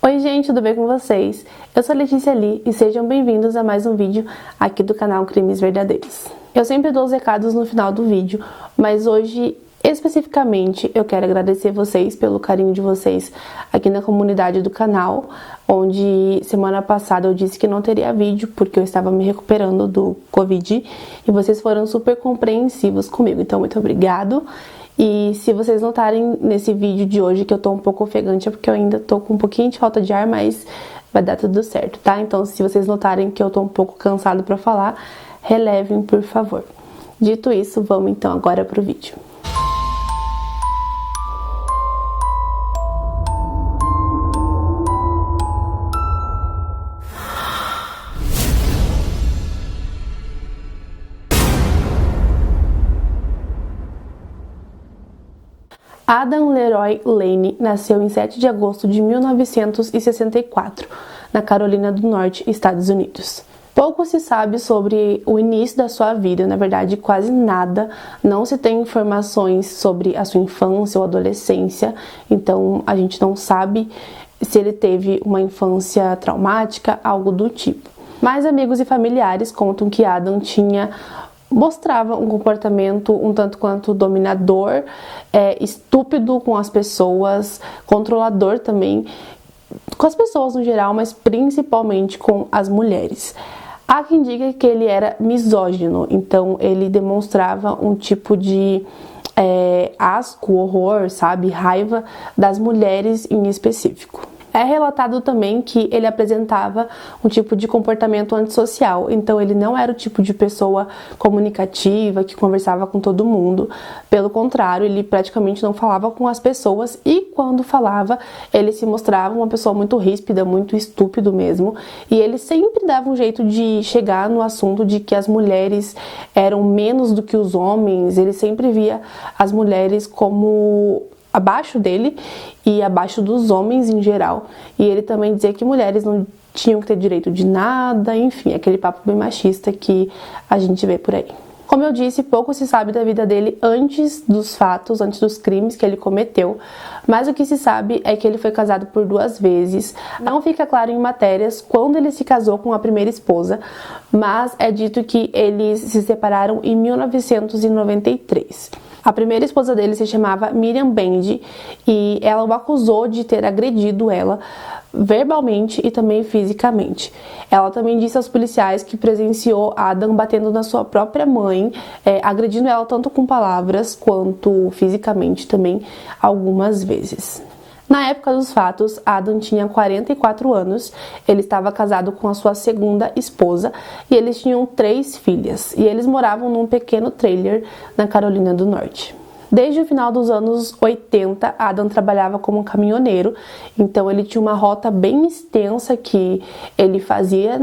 Oi gente, tudo bem com vocês? Eu sou a Letícia Lee e sejam bem-vindos a mais um vídeo aqui do canal Crimes Verdadeiros. Eu sempre dou os recados no final do vídeo, mas hoje especificamente eu quero agradecer vocês pelo carinho de vocês aqui na comunidade do canal, onde semana passada eu disse que não teria vídeo porque eu estava me recuperando do Covid e vocês foram super compreensivos comigo, então muito obrigado. E se vocês notarem nesse vídeo de hoje que eu tô um pouco ofegante é porque eu ainda tô com um pouquinho de falta de ar, mas vai dar tudo certo, tá? Então se vocês notarem que eu tô um pouco cansado pra falar, relevem por favor. Dito isso, vamos então agora pro vídeo. Adam Leroy Lane nasceu em 7 de agosto de 1964, na Carolina do Norte, Estados Unidos. Pouco se sabe sobre o início da sua vida, na verdade quase nada, não se tem informações sobre a sua infância ou adolescência, então a gente não sabe se ele teve uma infância traumática, algo do tipo. Mas amigos e familiares contam que Adam mostrava um comportamento um tanto quanto dominador, estúpido com as pessoas, controlador também, com as pessoas no geral, mas principalmente com as mulheres. Há quem diga que ele era misógino, então ele demonstrava um tipo de asco, horror, sabe, raiva das mulheres em específico. É relatado também que ele apresentava um tipo de comportamento antissocial, então ele não era o tipo de pessoa comunicativa que conversava com todo mundo. Pelo contrário, ele praticamente não falava com as pessoas e quando falava, ele se mostrava uma pessoa muito ríspida, muito estúpido mesmo, e ele sempre dava um jeito de chegar no assunto de que as mulheres eram menos do que os homens. Ele sempre via as mulheres como abaixo dele e abaixo dos homens em geral, e ele também dizia que mulheres não tinham que ter direito de nada, enfim, aquele papo bem machista que a gente vê por aí. Como eu disse, pouco se sabe da vida dele antes dos fatos, antes dos crimes que ele cometeu, mas o que se sabe é que ele foi casado por 2 vezes. Não fica claro em matérias quando ele se casou com a primeira esposa, mas é dito que eles se separaram em 1993. A primeira esposa dele se chamava Miriam Bendy e ela o acusou de ter agredido ela verbalmente e também fisicamente. Ela também disse aos policiais que presenciou Adam batendo na sua própria mãe, agredindo ela tanto com palavras quanto fisicamente também algumas vezes. Na época dos fatos, Adam tinha 44 anos, ele estava casado com a sua segunda esposa e eles tinham 3 filhas, e eles moravam num pequeno trailer na Carolina do Norte. Desde o final dos anos 80, Adam trabalhava como caminhoneiro, então ele tinha uma rota bem extensa que ele fazia,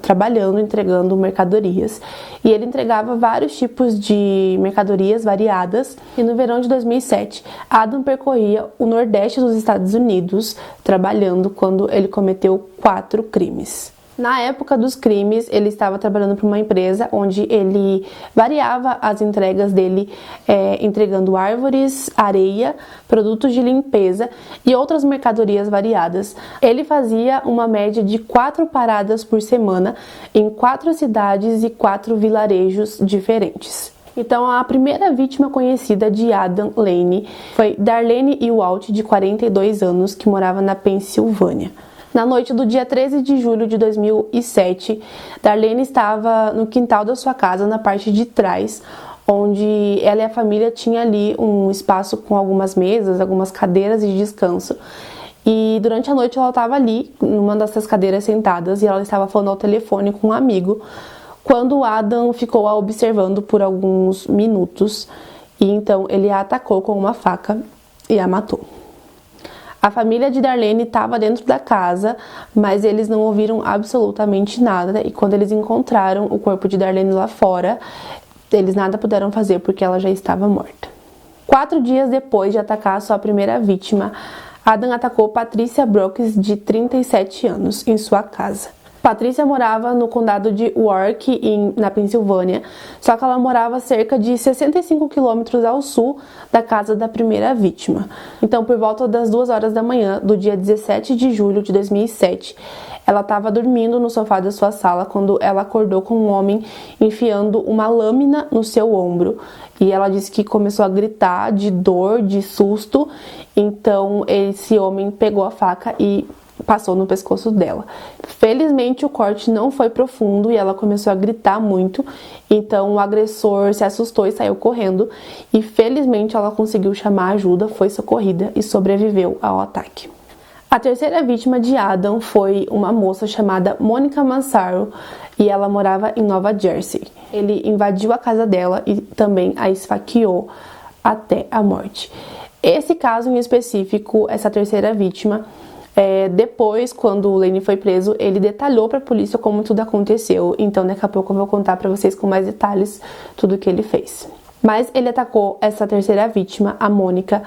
trabalhando, entregando mercadorias. E ele entregava vários tipos de mercadorias variadas. E no verão de 2007, Adam percorria o nordeste dos Estados Unidos trabalhando quando ele cometeu 4 crimes. Na época dos crimes, ele estava trabalhando para uma empresa onde ele variava as entregas dele, entregando árvores, areia, produtos de limpeza e outras mercadorias variadas. Ele fazia uma média de 4 paradas por semana em 4 cidades e 4 vilarejos diferentes. Então, a primeira vítima conhecida de Adam Lane foi Darlene Ewald, de 42 anos, que morava na Pensilvânia. Na noite do dia 13 de julho de 2007, Darlene estava no quintal da sua casa, na parte de trás, onde ela e a família tinham ali um espaço com algumas mesas, algumas cadeiras de descanso. E durante a noite ela estava ali, numa dessas cadeiras sentadas, e ela estava falando ao telefone com um amigo, quando Adam ficou a observando por alguns minutos, e então ele a atacou com uma faca e a matou. A família de Darlene estava dentro da casa, mas eles não ouviram absolutamente nada, e quando eles encontraram o corpo de Darlene lá fora, eles nada puderam fazer porque ela já estava morta. 4 dias depois de atacar a sua primeira vítima, Adam atacou Patricia Brooks, de 37 anos, em sua casa. Patrícia morava no condado de Warwick, na Pensilvânia, só que ela morava cerca de 65 quilômetros ao sul da casa da primeira vítima. Então, por volta das 2 horas da manhã do dia 17 de julho de 2007, ela estava dormindo no sofá da sua sala quando ela acordou com um homem enfiando uma lâmina no seu ombro. E ela disse que começou a gritar de dor, de susto. Então, esse homem pegou a faca e passou no pescoço dela. Felizmente o corte não foi profundo e ela começou a gritar muito, então o agressor se assustou e saiu correndo, e felizmente ela conseguiu chamar ajuda, foi socorrida e sobreviveu ao ataque. A terceira vítima de Adam foi uma moça chamada Monica Massaro e ela morava em Nova Jersey. Ele invadiu a casa dela e também a esfaqueou até a morte. Esse caso em específico, essa terceira vítima, depois, quando o Lane foi preso, ele detalhou para a polícia como tudo aconteceu. Então, daqui a pouco eu vou contar para vocês com mais detalhes tudo o que ele fez. Mas ele atacou essa terceira vítima, a Mônica,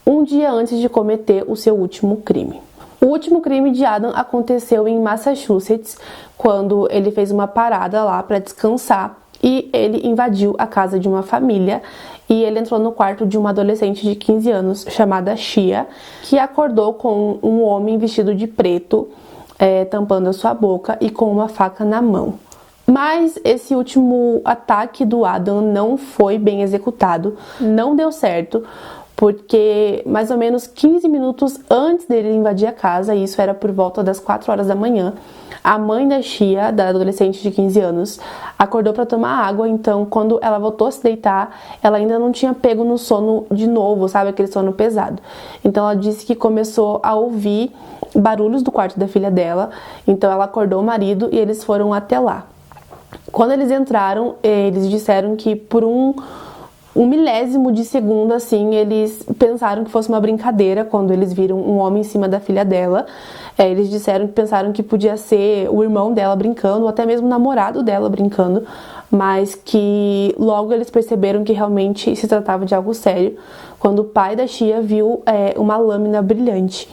um dia antes de cometer o seu último crime. O último crime de Adam aconteceu em Massachusetts, quando ele fez uma parada lá para descansar e ele invadiu a casa de uma família e ele entrou no quarto de uma adolescente de 15 anos chamada Shia, que acordou com um homem vestido de preto, tampando a sua boca e com uma faca na mão. Mas esse último ataque do Adam não foi bem executado, não deu certo, porque mais ou menos 15 minutos antes dele invadir a casa, e isso era por volta das 4 horas da manhã, a mãe da Shia, da adolescente de 15 anos, acordou para tomar água. Então, quando ela voltou a se deitar, ela ainda não tinha pego no sono de novo, sabe? Aquele sono pesado. Então, ela disse que começou a ouvir barulhos do quarto da filha dela. Então, ela acordou o marido e eles foram até lá. Quando eles entraram, eles disseram que por um milésimo de segundo, assim, eles pensaram que fosse uma brincadeira quando eles viram um homem em cima da filha dela. Eles disseram que pensaram que podia ser o irmão dela brincando, ou até mesmo o namorado dela brincando, mas que logo eles perceberam que realmente se tratava de algo sério, quando o pai da Shia viu uma lâmina brilhante.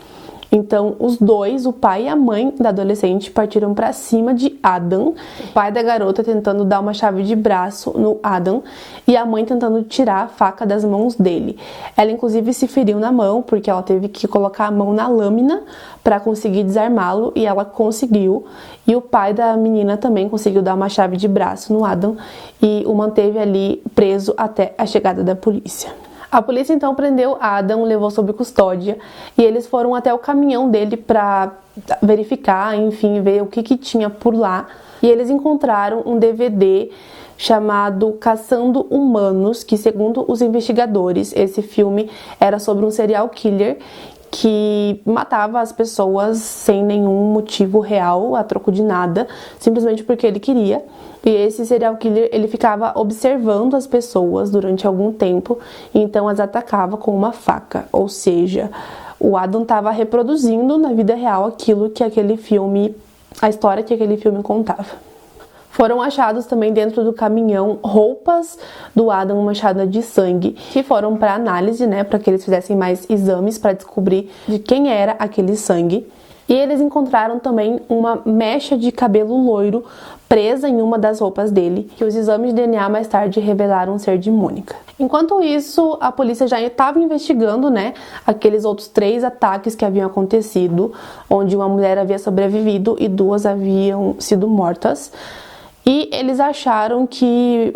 Então, os dois, o pai e a mãe da adolescente, partiram para cima de Adam, o pai da garota tentando dar uma chave de braço no Adam e a mãe tentando tirar a faca das mãos dele. Ela, inclusive, se feriu na mão, porque ela teve que colocar a mão na lâmina para conseguir desarmá-lo, e ela conseguiu. E o pai da menina também conseguiu dar uma chave de braço no Adam e o manteve ali preso até a chegada da polícia. A polícia então prendeu Adam, levou sob custódia e eles foram até o caminhão dele para verificar, enfim, ver o que tinha por lá. E eles encontraram um DVD chamado Caçando Humanos, que, segundo os investigadores, esse filme era sobre um serial killer que matava as pessoas sem nenhum motivo real, a troco de nada, simplesmente porque ele queria. E esse serial killer, ele ficava observando as pessoas durante algum tempo, e então as atacava com uma faca. Ou seja, o Adam estava reproduzindo na vida real aquilo que aquele filme, a história que aquele filme contava. Foram achados também dentro do caminhão roupas do Adam manchadas de sangue, que foram para análise, né, para que eles fizessem mais exames para descobrir de quem era aquele sangue. E eles encontraram também uma mecha de cabelo loiro presa em uma das roupas dele, que os exames de DNA mais tarde revelaram ser de Mônica. Enquanto isso, a polícia já estava investigando, né, aqueles outros 3 ataques que haviam acontecido, onde uma mulher havia sobrevivido e 2 haviam sido mortas. E eles acharam que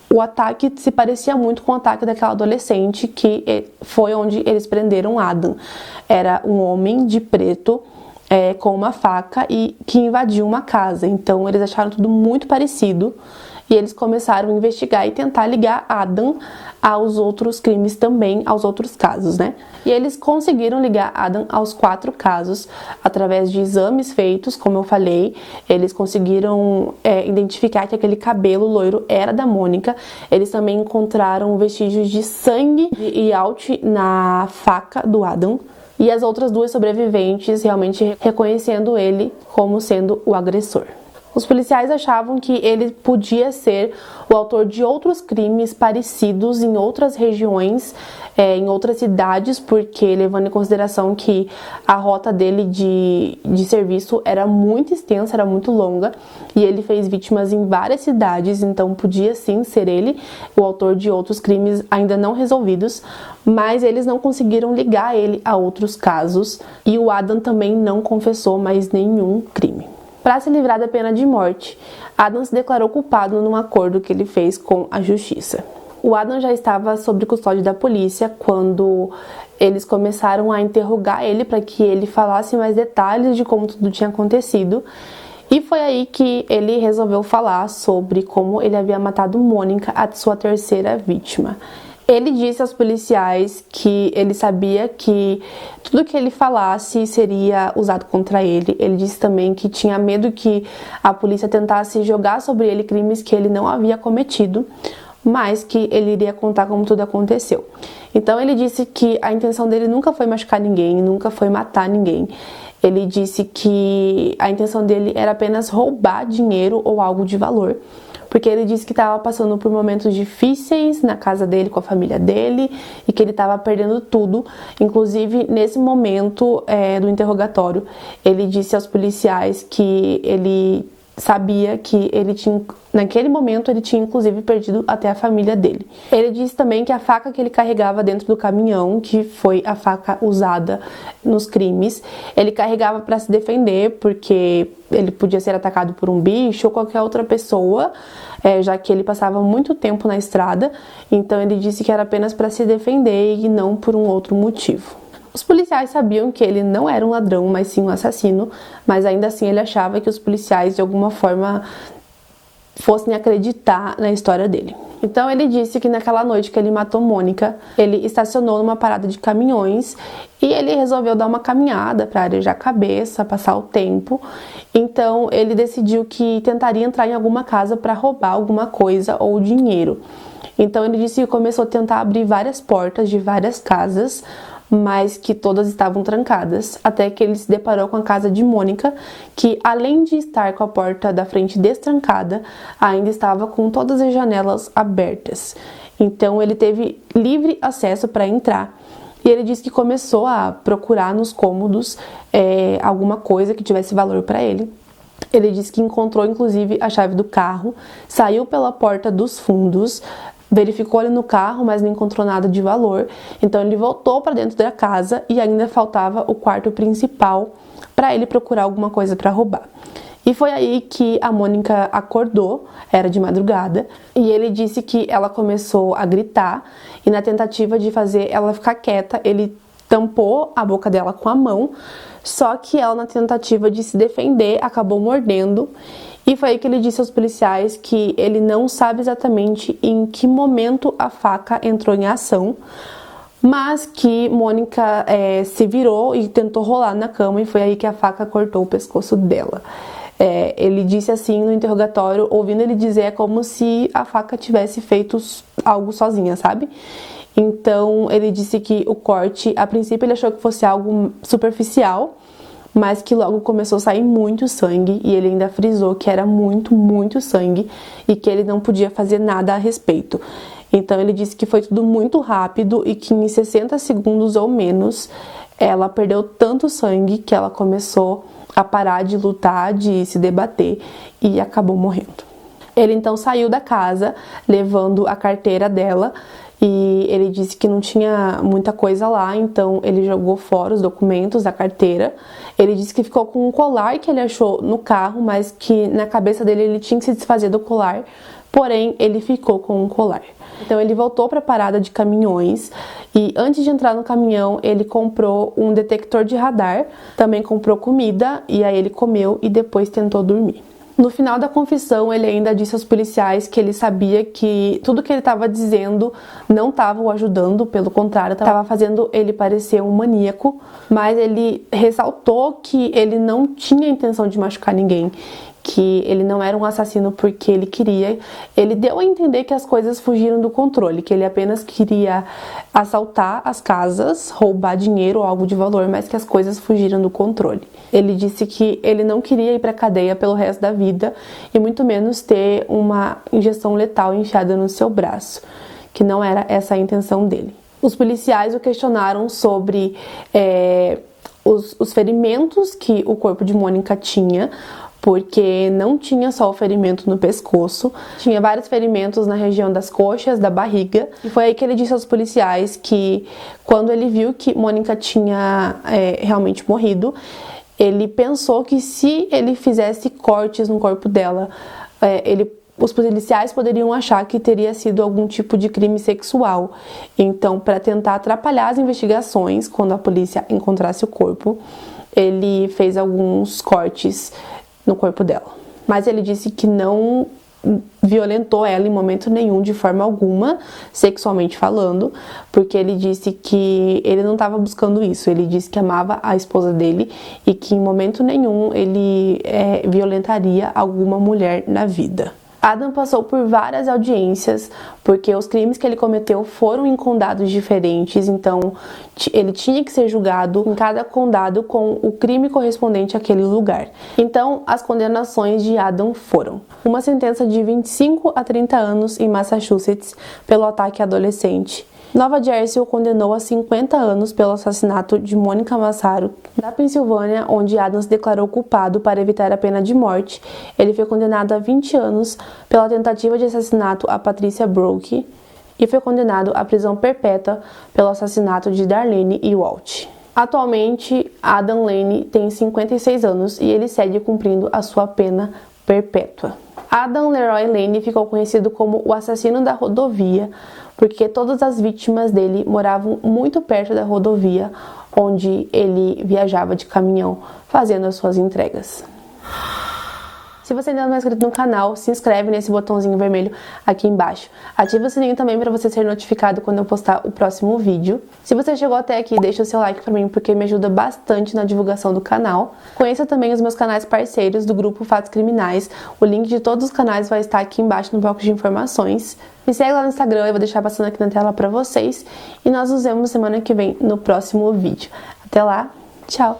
o ataque se parecia muito com o ataque daquela adolescente, que foi onde eles prenderam Adam. Era um homem de preto com uma faca e que invadiu uma casa. Então eles acharam tudo muito parecido e eles começaram a investigar e tentar ligar Adam aos outros crimes também, aos outros casos, né? E eles conseguiram ligar Adam aos 4 casos através de exames feitos, como eu falei. Eles conseguiram identificar que aquele cabelo loiro era da Mônica. Eles também encontraram vestígios de sangue e Yacht na faca do Adam. E as outras 2 sobreviventes realmente reconhecendo ele como sendo o agressor. Os policiais achavam que ele podia ser o autor de outros crimes parecidos em outras regiões, em outras cidades, porque levando em consideração que a rota dele de serviço era muito extensa, era muito longa, e ele fez vítimas em várias cidades, então podia sim ser ele o autor de outros crimes ainda não resolvidos, mas eles não conseguiram ligar ele a outros casos, e o Adam também não confessou mais nenhum crime. Para se livrar da pena de morte, Adam se declarou culpado num acordo que ele fez com a justiça. O Adam já estava sob custódia da polícia quando eles começaram a interrogar ele para que ele falasse mais detalhes de como tudo tinha acontecido. E foi aí que ele resolveu falar sobre como ele havia matado Mônica, a sua terceira vítima. Ele disse aos policiais que ele sabia que tudo que ele falasse seria usado contra ele. Ele disse também que tinha medo que a polícia tentasse jogar sobre ele crimes que ele não havia cometido, mas que ele iria contar como tudo aconteceu. Então ele disse que a intenção dele nunca foi machucar ninguém, nunca foi matar ninguém. Ele disse que a intenção dele era apenas roubar dinheiro ou algo de valor, porque ele disse que estava passando por momentos difíceis na casa dele, com a família dele, e que ele estava perdendo tudo. Inclusive, nesse momento do interrogatório, ele disse aos policiais que ele sabia que ele tinha, naquele momento, ele tinha inclusive perdido até a família dele. Ele disse também que a faca que ele carregava dentro do caminhão, que foi a faca usada nos crimes, ele carregava para se defender, porque ele podia ser atacado por um bicho ou qualquer outra pessoa, já que ele passava muito tempo na estrada. Então ele disse que era apenas para se defender e não por um outro motivo. Os policiais sabiam que ele não era um ladrão, mas sim um assassino, mas ainda assim ele achava que os policiais de alguma forma fossem acreditar na história dele. Então ele disse que naquela noite que ele matou Mônica, ele estacionou numa parada de caminhões e ele resolveu dar uma caminhada para arejar a cabeça, passar o tempo. Então ele decidiu que tentaria entrar em alguma casa para roubar alguma coisa ou dinheiro. Então ele disse que começou a tentar abrir várias portas de várias casas, mas que todas estavam trancadas, até que ele se deparou com a casa de Mônica, que além de estar com a porta da frente destrancada, ainda estava com todas as janelas abertas. Então ele teve livre acesso para entrar, e ele disse que começou a procurar nos cômodos alguma coisa que tivesse valor para ele. Ele disse que encontrou inclusive a chave do carro, saiu pela porta dos fundos, verificou ali no carro, mas não encontrou nada de valor. Então ele voltou para dentro da casa e ainda faltava o quarto principal para ele procurar alguma coisa para roubar. E foi aí que a Mônica acordou, era de madrugada, e ele disse que ela começou a gritar, e na tentativa de fazer ela ficar quieta, ele tampou a boca dela com a mão, só que ela, na tentativa de se defender, acabou mordendo. E foi aí que ele disse aos policiais que ele não sabe exatamente em que momento a faca entrou em ação, mas que Mônica se virou e tentou rolar na cama, e foi aí que a faca cortou o pescoço dela. Ele disse assim no interrogatório, ouvindo ele dizer, é como se a faca tivesse feito algo sozinha, sabe? Então ele disse que o corte, a princípio ele achou que fosse algo superficial, mas que logo começou a sair muito sangue, e ele ainda frisou que era muito, muito sangue e que ele não podia fazer nada a respeito. Então ele disse que foi tudo muito rápido e que em 60 segundos ou menos ela perdeu tanto sangue que ela começou a parar de lutar, de se debater, e acabou morrendo. Ele então saiu da casa levando a carteira dela, e ele disse que não tinha muita coisa lá, então ele jogou fora os documentos da carteira. Ele disse que ficou com um colar que ele achou no carro, mas que na cabeça dele ele tinha que se desfazer do colar, porém ele ficou com um colar. Então ele voltou para a parada de caminhões, e antes de entrar no caminhão ele comprou um detector de radar, também comprou comida, e aí ele comeu e depois tentou dormir. No final da confissão, ele ainda disse aos policiais que ele sabia que tudo que ele estava dizendo não estava o ajudando, pelo contrário, estava fazendo ele parecer um maníaco, mas ele ressaltou que ele não tinha intenção de machucar ninguém, que ele não era um assassino porque ele queria. Ele deu a entender que as coisas fugiram do controle, que ele apenas queria assaltar as casas, roubar dinheiro ou algo de valor, mas que as coisas fugiram do controle. Ele disse que ele não queria ir para cadeia pelo resto da vida e muito menos ter uma injeção letal enfiada no seu braço, que não era essa a intenção dele. Os policiais o questionaram sobre os ferimentos que o corpo de Mônica tinha, porque não tinha só o ferimento no pescoço, tinha vários ferimentos na região das coxas, da barriga, e foi aí que ele disse aos policiais que quando ele viu que Mônica tinha realmente morrido, ele pensou que se ele fizesse cortes no corpo dela, os policiais poderiam achar que teria sido algum tipo de crime sexual. Então, para tentar atrapalhar as investigações, quando a polícia encontrasse o corpo, ele fez alguns cortes no corpo dela. Mas ele disse que não violentou ela em momento nenhum, de forma alguma, sexualmente falando, porque ele disse que ele não estava buscando isso. Ele disse que amava a esposa dele e que em momento nenhum ele violentaria alguma mulher na vida. Adam passou por várias audiências, porque os crimes que ele cometeu foram em condados diferentes, então ele tinha que ser julgado em cada condado com o crime correspondente àquele lugar. Então, as condenações de Adam foram uma sentença de 25 a 30 anos em Massachusetts pelo ataque adolescente. Nova Jersey o condenou a 50 anos pelo assassinato de Mônica Massaro. Da Pensilvânia, onde Adam se declarou culpado para evitar a pena de morte, ele foi condenado a 20 anos pela tentativa de assassinato a Patricia Brooke e foi condenado à prisão perpétua pelo assassinato de Darlene e Walt. Atualmente, Adam Lane tem 56 anos e ele segue cumprindo a sua pena perpétua. Adam Leroy Lane ficou conhecido como o assassino da rodovia, porque todas as vítimas dele moravam muito perto da rodovia onde ele viajava de caminhão fazendo as suas entregas. Se você ainda não é inscrito no canal, se inscreve nesse botãozinho vermelho aqui embaixo. Ativa o sininho também para você ser notificado quando eu postar o próximo vídeo. Se você chegou até aqui, deixa o seu like para mim, porque me ajuda bastante na divulgação do canal. Conheça também os meus canais parceiros do grupo Fatos Criminais. O link de todos os canais vai estar aqui embaixo no bloco de informações. Me segue lá no Instagram, eu vou deixar passando aqui na tela para vocês. E nós nos vemos semana que vem no próximo vídeo. Até lá, tchau!